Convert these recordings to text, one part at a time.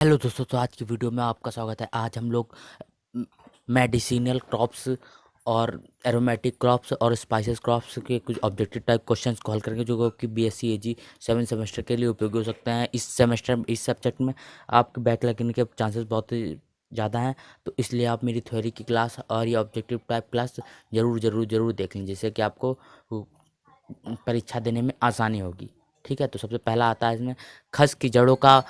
Hello दोस्तों, तो आज की वीडियो में आपका स्वागत है। आज हम लोग मेडिसिनल क्रॉप्स और एरोमेटिक क्रॉप्स और स्पाइसेस क्रॉप्स के कुछ ऑब्जेक्टिव टाइप क्वेश्चंस को हल करेंगे, जो कि बीएससी एजी 7 सेमेस्टर के लिए उपयोगी हो सकते हैं। इस सेमेस्टर इस सब्जेक्ट में आपके बैक लगने के चांसेस बहुत ही ज़्यादा हैं, तो इसलिए आप मेरी थ्योरी की क्लास और ये ऑब्जेक्टिव टाइप क्लास ज़रूर देख लें, जिससे कि आपको परीक्षा देने में आसानी होगी। ठीक है, तो सबसे पहला आता है इसमें खस की जड़ों का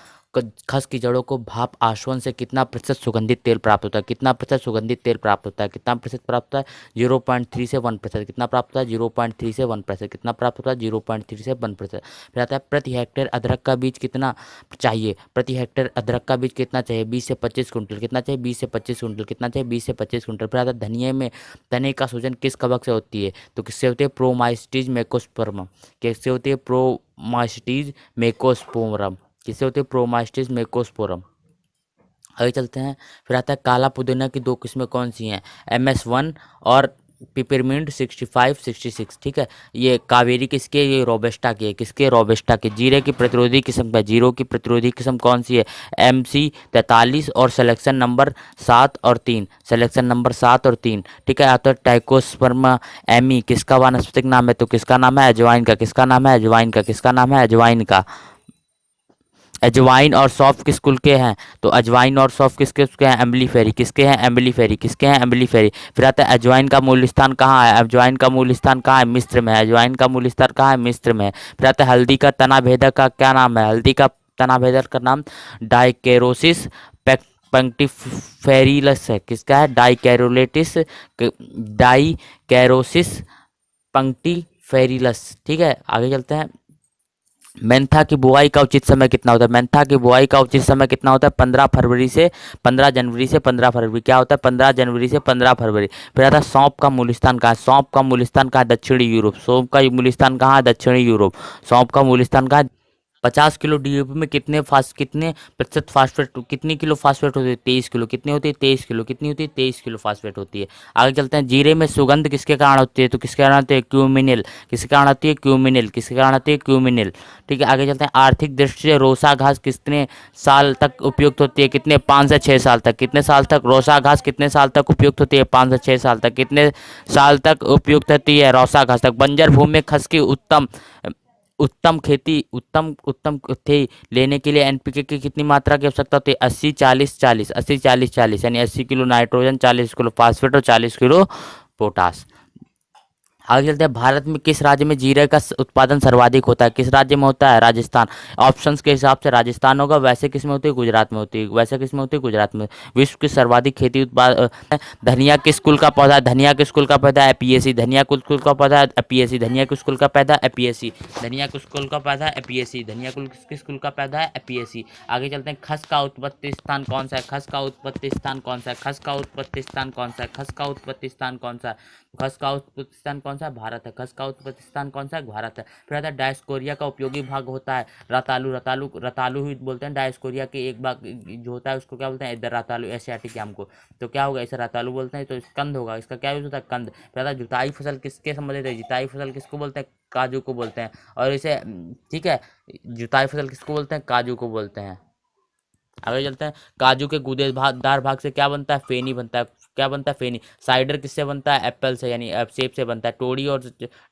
खस की जड़ों को भाप आसवन से कितना प्रतिशत सुगंधित तेल प्राप्त होता है। कितना प्रतिशत सुगंधित तेल प्राप्त होता है? कितना प्रतिशत प्राप्त होता है? 0.3 से 1%। कितना प्राप्त होता है? 0.3 से 1%। कितना प्राप्त होता है? 0.3 से 1%। फिर आता है प्रति हेक्टेयर अदरक का बीज कितना चाहिए। प्रति हेक्टेयर अदरक का बीज कितना चाहिए? 20 से 25 कुंटल। कितना चाहिए? 20 से 25 कुंटल। कितना चाहिए? 20 से 25 कुंटल। फिर आता है धनिये में तने का सूजन किस कवक से होती है? तो किससे होती है? प्रोमाइस्टीज मेकोस्पर्म। किससे होती है? प्रोमाइस्टीज मेकोस्पोरम। किससे होती है? प्रोमाइस्टिस मेकोस्पोरम। आगे चलते हैं। फिर आता है काला पुदीना की दो किस्में कौन सी हैं? MS1 और पिपरमिंट 65-66। ठीक है, ये कावेरी किसकी है? ये रोबस्टा की है। किसके? रोबस्टा की। जीरे की प्रतिरोधी किस्म का, जीरो की प्रतिरोधी किस्म कौन सी है? MC43 और सिलेक्शन नंबर 7 और 3। सिलेक्शन नंबर 7 और 3। ठीक है, आता है टाइकोस्पर्मा एमी किसका वानस्पतिक नाम है? तो किसका नाम है? अजवाइन का। किसका नाम है? अजवाइन का। किसका नाम है? अजवाइन का। अजवाइन और सौंफ किस कुल के हैं? तो अजवाइन और सौंफ किसके के हैं? एम्बलीफेरी। किसके हैं? एम्बलीफेरी। किसके हैं? एम्बलीफेरी। फिर आता है अजवाइन का मूल स्थान कहाँ है? अजवाइन का मूल स्थान कहाँ है? मिस्र में है। अजवाइन का मूल स्थान कहाँ है? मिस्र में है। फिर आता है हल्दी का तना भेदक का क्या नाम है? हल्दी का तना भेदक का नाम डाइकेरोसिस पंक्टिफेरिलस है। किसका है? डाइकेरोलेटिस डाइकेरोसिस पंक्टिफेरिलस। ठीक है, आगे चलते हैं। मेंथा की बुआई का उचित समय कितना होता है? मेंथा की बुआई का उचित समय कितना होता है? 15 जनवरी से 15 फरवरी। क्या होता है? 15 जनवरी से 15 फरवरी। फिर आता है सौंफ का मूल स्थान कहाँ है? सौंफ का मूल स्थान कहाँ है? दक्षिणी यूरोप। सौंफ का मूल स्थान कहाँ है? दक्षिणी यूरोप। सौंफ का मूल स्थान कहाँ है? 50 किलो डीएपी में कितने प्रतिशत फास्फेट, कितनी किलो फास्फेट होती है? 23 किलो। कितनी होती है? 23 किलो। कितनी होती है? 23 किलो फास्फेट होती है। आगे चलते हैं। जीरे में सुगंध किसके कारण होती है? तो किसके कारण होती है? क्यूमिनिल। किसके कारण होती है? क्यूमिनिल। किसके कारण होती है? क्यूमिनिल। ठीक है, आगे चलते हैं। आर्थिक दृष्टि से रोसा घास कितने साल तक उपयुक्त होती है? कितने? 5 से 6 साल तक। कितने साल तक? रोसा घास कितने साल तक उपयुक्त होती है? 5 से 6 साल तक। कितने साल तक उपयुक्त होती है रोसा घास तक? बंजर भूमि में खस की उत्तम उत्तम खेती उत्तम उत्तम थे लेने के लिए एनपीके की कितनी मात्रा की आवश्यकता होती है? 80-40-40। 80-40-40 यानी 80 किलो नाइट्रोजन, 40 किलो फास्फेट और 40 किलो पोटास। आगे चलते हैं। भारत में किस राज्य में जीरे का उत्पादन सर्वाधिक होता है? किस राज्य में होता है? राजस्थान। ऑप्शंस के हिसाब से राजस्थान होगा। वैसे किस में होती है? गुजरात में होती है। वैसे किस में होती है? गुजरात में। विश्व की सर्वाधिक खेती उत्पाद धनिया किस कुल का पौधा है? धनिया किस कुल का पौधा है? एपियेसी। धनिया किस कुल का पौधा है? एपियेसी। धनिया किस कुल का पैदा? एपियेसी। धनिया किस कुल का पैदा? एपियेसी। धनिया कुल किस कुल का पैदा है? एपियेसी। आगे चलते हैं। खस का उत्पत्ति स्थान कौन सा है? खस का उत्पत्ति स्थान कौन सा है? खस का उत्पत्ति स्थान कौन सा है? खस का उत्पत्ति स्थान कौन सा है? खस का उत्पत्ति स्थान कौन सा है? भारत है। खस का उत्पत्ति स्थान कौन सा है? भारत है। फिर आता है डायस्कोरिया का उपयोगी भाग होता है रतालू। रतालू रतालू ही बोलते हैं। डायस्कोरिया के एक भाग जो होता है उसको क्या बोलते हैं? इधर रतालू एशियाटिक याम को। तो क्या होगा? इसे रतालू बोलते हैं, तो कंद होगा। इसका क्या यूज होता है? कंद। फिर आता है जुताई फसल किसके संबंधित है? जुताई फसल किसको बोलते हैं? काजू को बोलते हैं। और इसे ठीक है, जुताई फसल किसको बोलते हैं? काजू को बोलते हैं। आगे चलते हैं। काजू के गूदेदार भाग से क्या बनता है? फेनी बनता है। क्या बनता है? फेनी। साइडर किससे बनता है? एप्पल से यानी सेब से बनता है।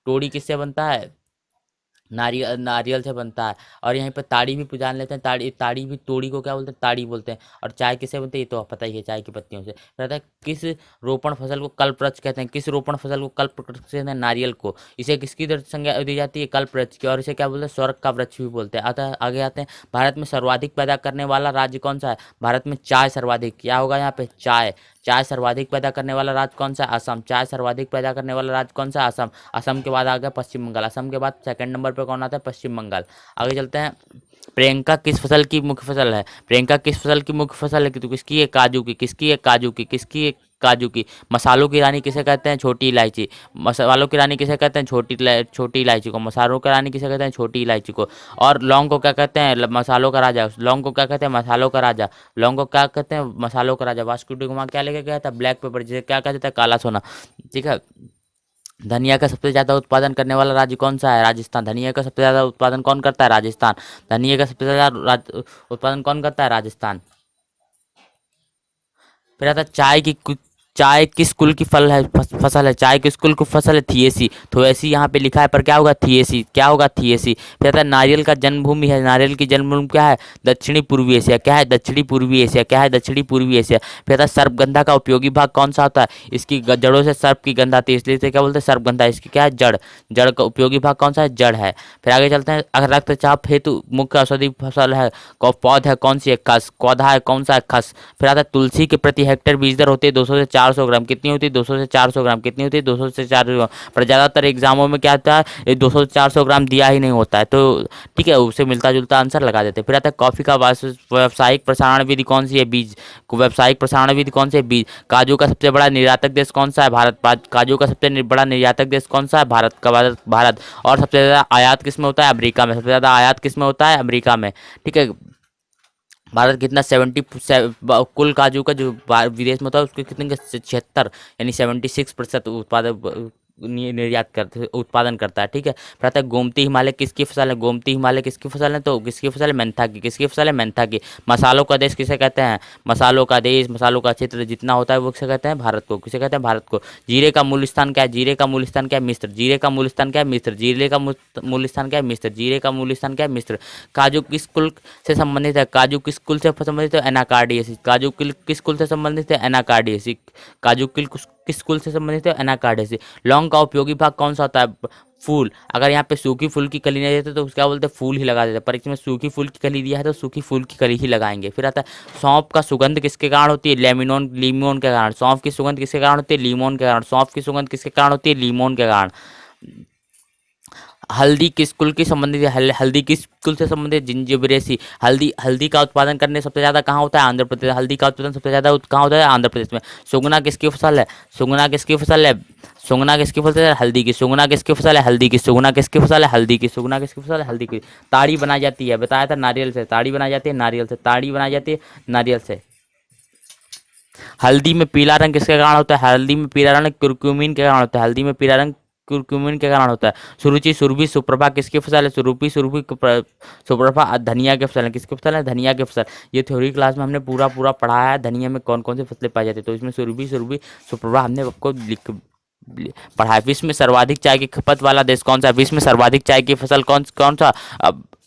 टोड़ी किससे बनता है? नारियल नारियल से बनता है। और यहीं पर ताड़ी भी जान लेते हैं। ताड़ी ताड़ी भी तोड़ी को क्या बोलते हैं? ताड़ी बोलते हैं। और चाय किससे बनती है? ये तो पता ही है, चाय की पत्तियों से। फिर आता है किस रोपण फसल को कल्पवृक्ष कहते हैं? किस रोपण फसल को कल्पवृक्ष कहते हैं? नारियल को। इसे किसकी संज्ञा दी जाती है? कल्पवृक्ष की। और इसे क्या बोलते हैं? स्वर्ग का वृक्ष भी बोलते हैं। आता है आगे आते हैं। भारत में सर्वाधिक पैदा करने वाला राज्य कौन सा है? भारत में चाय सर्वाधिक। क्या होगा यहाँ पे? चाय। चाय सर्वाधिक पैदा करने वाला राज्य कौन सा है? असम। चाय सर्वाधिक पैदा करने वाला राज्य कौन सा है? असम। असम के बाद आ गया पश्चिम बंगाल। असम के बाद सेकंड नंबर पर कौन आता है? पश्चिम बंगाल। आगे चलते हैं। प्रियंका किस फसल की मुख्य फसल है? प्रियंका किस फसल की मुख्य फसल है? तो किसकी है? काजू की। किसकी है? काजू की। किसकी है? काजू की। मसालों की रानी किसे कहते हैं? छोटी इलायची। मसालों की रानी किसे कहते हैं? छोटी इलायची को। मसालों की रानी किसे कहते हैं? छोटी इलायची को। और लौंग को क्या कहते हैं? मसालों का राजा। लौंग को क्या कहते हैं? मसालों का राजा। लौंग को क्या कहते हैं? मसालों का राजा। वास्को डी गामा क्या लेके गया था? ब्लैक पेपर, जिसे क्या कहते थे? काला सोना। ठीक है, धनिया का सबसे ज़्यादा उत्पादन करने वाला राज्य कौन सा है? राजस्थान। धनिया का सबसे ज़्यादा उत्पादन कौन करता है? राजस्थान। धनिया का सबसे ज़्यादा उत्पादन कौन करता है? राजस्थान। फिर आता है चाय किस कुल की फल है फसल है? चाय किस कुल की फसल है? थिएसी। थोएसी यहाँ पे लिखा है पर क्या होगा? थिएसी। क्या होगा? थिएसी। फिर आता है नारियल का जन्मभूमि है। नारियल की जन्मभूमि क्या है? दक्षिणी पूर्वी एशिया। क्या है? दक्षिणी पूर्वी एशिया। क्या है? दक्षिणी पूर्वी एशिया। फिर आता है सर्पगंधा का उपयोगी भाग कौन सा होता है? इसकी जड़ों से सर्प की गंध आती है, इसलिए इसे क्या बोलते हैं? सर्पगंधा। इसकी क्या है? जड़। जड़ का उपयोगी भाग कौन सा है? जड़ है। फिर आगे चलते हैं। अगर रक्तचाप हेतु मुख्य औषधि फसल है पौध है कौन सी है? खस। पौधा है कौन सा है? खस। फिर आता है तुलसी के प्रति हेक्टेयर बीज दर होती है 200 से 400 ग्राम। कितनी होती है? 200 से 400 ग्राम। कितनी होती है? 200 से 400 ग्राम। पर ज़्यादातर एग्जामों में क्या आता है? ये 200 से 400 ग्राम दिया ही नहीं होता है, तो ठीक है, उससे मिलता जुलता आंसर लगा देते हैं। फिर आता है कॉफी का व्यावसायिक प्रसारण विधि कौन सी है? बीज। व्यावसायिक प्रसारण विधि कौन सी है? बीज। काजू का सबसे बड़ा निर्यातक देश कौन सा है? भारत। काजू का सबसे बड़ा निर्यातक देश कौन सा है? भारत का। भारत। और सबसे ज़्यादा आयात किस में होता है? अमेरिका में। सबसे ज़्यादा आयात किस में होता है? अमेरिका में। ठीक है। भारत कितना कुल काजू का जो विदेश में होता है उसके कितने का 76 यानी 76% उत्पादन निर्यात करते उत्पादन करता है। ठीक है। फिर आता है गोमती हिमालय किसकी फसल है? गोमती हिमालय किसकी फसल है? तो किसकी फसल है? मेंथा की। किसकी फसल है? मेंथा की। मसालों का देश किसे कहते हैं? मसालों का देश, मसालों का क्षेत्र जितना होता है वो किसे कहते हैं? भारत को। किसे कहते हैं? भारत को। जीरे का मूल स्थान क्या है? जीरे का मूल स्थान क्या है? मिस्र। जीरे का मूल स्थान क्या है? मिस्र। जीरे का मूल स्थान क्या है? मिस्र। जीरे का मूल स्थान क्या है? मिस्र। काजू किस कुल से संबंधित है? काजू किस कुल से संबंधित है? एनाकार्डियेसी। काजू किस कुल से संबंधित है? एनाकार्डियेसी। काजू किस कुल से संबंधित है? एनाकार्डियेसी। लौंग का उपयोगी भाग कौन सा होता है? फूल। अगर यहाँ पे सूखी फूल की कली नहीं देते तो क्या बोलते हैं? फूल ही लगा देते, पर इसमें सूखी फूल की कली दिया है तो सूखी फूल की कली ही लगाएंगे। फिर आता है सौंफ का सुगंध किसके कारण होती है? लीमोन के कारण। सौंफ की सुगंध किसके कारण होती है? लीमोन के कारण। सौंफ की सुगंध किसके कारण होती है? लीमोन के कारण। हल्दी किस कुल की संबंधित है? हल्दी किस कुल से संबंधित? जिंजिबरेसी। हल्दी हल्दी का उत्पादन करने सबसे ज्यादा कहाँ होता है? आंध्र प्रदेश। हल्दी का उत्पादन सबसे ज्यादा कहाँ होता है? आंध्र प्रदेश में। सुगना किसकी फसल है? सुगना किसकी फसल है? सुगना किसकी फसल है? हल्दी की। सुगना किसकी फसल है? हल्दी की। सुगना किसकी फसल है? हल्दी की। सुगना किसकी फसल है? हल्दी की। ताड़ी बनाई जाती है, बताया था, नारियल से। ताड़ी बनाई जाती है नारियल से। ताड़ी बनाई जाती है नारियल से। हल्दी में पीला रंग किसके कारण होता है? हल्दी में पीला रंग कुरक्यूमिन के कारण होता है। हल्दी में पीला रंग कुरक्यूमिन के कारण होता है। सुरुचि, सुरभि, सुप्रभा किसकी फसल है? सुरुपि, सुरभि, सुप्रभा धनिया की फसल है। किसकी फसल है? धनिया की फसल। ये थ्योरी क्लास में हमने पूरा पूरा पढ़ाया है धनिया में कौन कौन सी फसलें पाई जाती है, तो इसमें सुरभि, सुरभि, सुप्रभा हमने आपको लिख पढ़ा है। विश्व में सर्वाधिक चाय की खपत वाला देश कौन सा है? विश्व में सर्वाधिक चाय की फसल कौन कौन सा?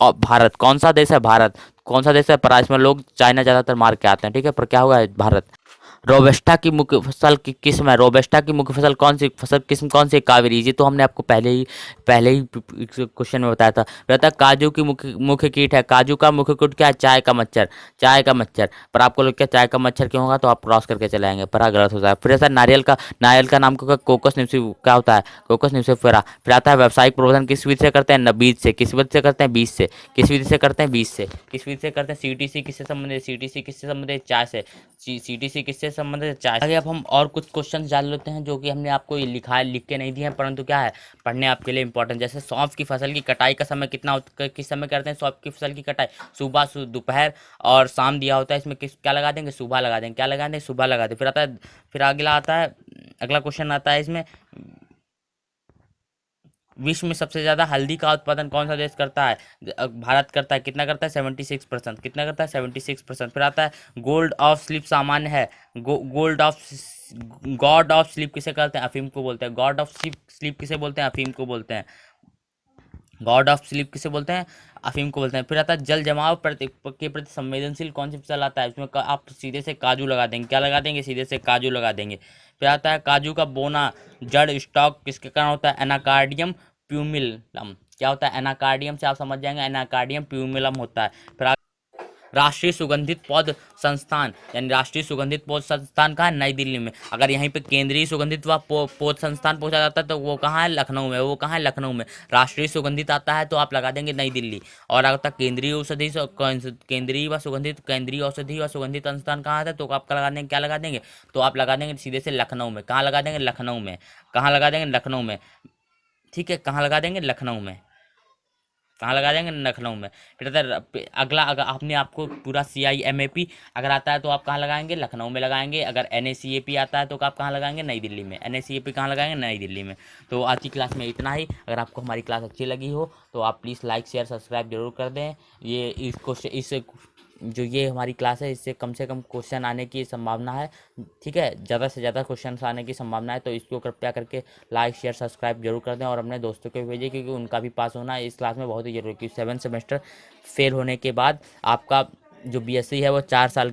भारत। कौन सा देश है? भारत। कौन सा देश है? पर इसमें लोग चाइना ज्यादातर मार के आते हैं, ठीक है, पर क्या होगा? भारत। रोबस्टा की मुख्य फसल की किस्म है? रोबस्टा की मुख्य फसल कौन सी फसल किस्म कौन सी? कावेरी। ये तो हमने आपको पहले ही क्वेश्चन में बताया था। रहता है काजू की मुख्य मुख्य कीट है। काजू का मुख्य कीट क्या है? चाय का मच्छर। चाय का मच्छर। पर आपको लोग क्या चाय का मच्छर क्यों होगा, तो आप क्रॉस करके चले आएंगे, पर गलत होता है। फिर ऐसा नारियल का नाम कोकस निम्फी क्या होता है? कोकस निम्फिफेरा। फिर आता है व्यावसायिक प्रबंधन किस विधि से करते हैं? बीज से। किस विधि से करते हैं? बीज से। किस विधि से करते हैं? बीज से। किस विधि से करते हैं? सीटीसी किससे संबंधित? सीटीसी किससे संबंधित? चाय से। सीटीसी किससे संबंधित? चाय। आगे अब हम और कुछ क्वेश्चंस जान लेते हैं जो कि हमने आपको ये लिख के नहीं दिए हैं, परंतु क्या है, पढ़ने आपके लिए इंपॉर्टेंट। जैसे सौंफ की फसल की कटाई का समय कितना किस समय करते हैं? सौंफ की फसल की कटाई सुबह, दोपहर और शाम दिया होता है। इसमें किस क्या लगा देंगे? सुबह लगा देंगे। क्या लगा देंगे? सुबह लगा देंगे। फिर आता है, फिर अगला आता है, अगला क्वेश्चन आता है इसमें, विश्व में सबसे ज्यादा हल्दी का उत्पादन कौन सा देश करता है? भारत करता है। कितना करता है? 76%। कितना करता है? 76%। फिर आता है गोल्ड ऑफ स्लीप सामान्य है। Gold of God of sleep किसे कहते हैं? अफीम को बोलते हैं। गॉड ऑफ स्लीप किसे बोलते हैं? अफीम को बोलते हैं। गॉड ऑफ स्लीप किसे बोलते हैं? अफीम को बोलते हैं। फिर आता है जल जमाव के प्रति संवेदनशील कौन सी फसल आता है? इसमें आप सीधे से काजू लगा देंगे। क्या लगा देंगे? सीधे से काजू लगा देंगे। फिर आता है काजू का बोना जड़ स्टॉक किसके कारण होता है? एनाकार्डियम प्यूमिलम। क्या होता है? एनाकार्डियम से आप समझ जाएंगे, एनाकार्डियम प्यूमिलम होता है। फिर राष्ट्रीय सुगंधित पौध संस्थान, यानी राष्ट्रीय सुगंधित पौध संस्थान कहाँ है? नई दिल्ली में। अगर यहीं पे केंद्रीय सुगंधित व पौध संस्थान पूछा जाता है तो वो कहाँ है? लखनऊ में। वो कहाँ है? लखनऊ में। राष्ट्रीय सुगंधित आता है तो आप लगा देंगे नई दिल्ली। और अगर तक केंद्रीय औषधि व सुगंधित संस्थान कहाँ आता है तो आपका लगा देंगे, क्या लगा देंगे, तो आप लगा देंगे सीधे से लखनऊ में। कहाँ लगा देंगे? लखनऊ में। कहाँ लगा देंगे? लखनऊ में। ठीक है, कहाँ लगा देंगे? लखनऊ में। कहाँ लगा देंगे, लखनऊ में। फिर अगला, अगर आपने आपको पूरा CIMAP अगर आता है तो आप कहाँ लगाएंगे, लखनऊ में लगाएंगे। अगर NACAP आता है तो आप कहाँ लगाएंगे, नई दिल्ली में। NACAP कहाँ लगाएंगे, नई दिल्ली में। तो आज की क्लास में इतना ही। अगर आपको हमारी क्लास अच्छी लगी हो तो आप प्लीज़ लाइक शेयर सब्सक्राइब जरूर कर दें। ये इस क्वेश्चन इस जो ये हमारी क्लास है इससे कम से कम क्वेश्चन आने की संभावना है, ठीक है, ज़्यादा से ज़्यादा क्वेश्चन आने की संभावना है। तो इसको कृपया करके लाइक शेयर सब्सक्राइब जरूर कर दें और अपने दोस्तों को भेजें, क्योंकि उनका भी पास होना इस क्लास में बहुत ही जरूरी है। क्योंकि 7 सेमेस्टर फेल होने के बाद आपका जो BSc है वो 4 साल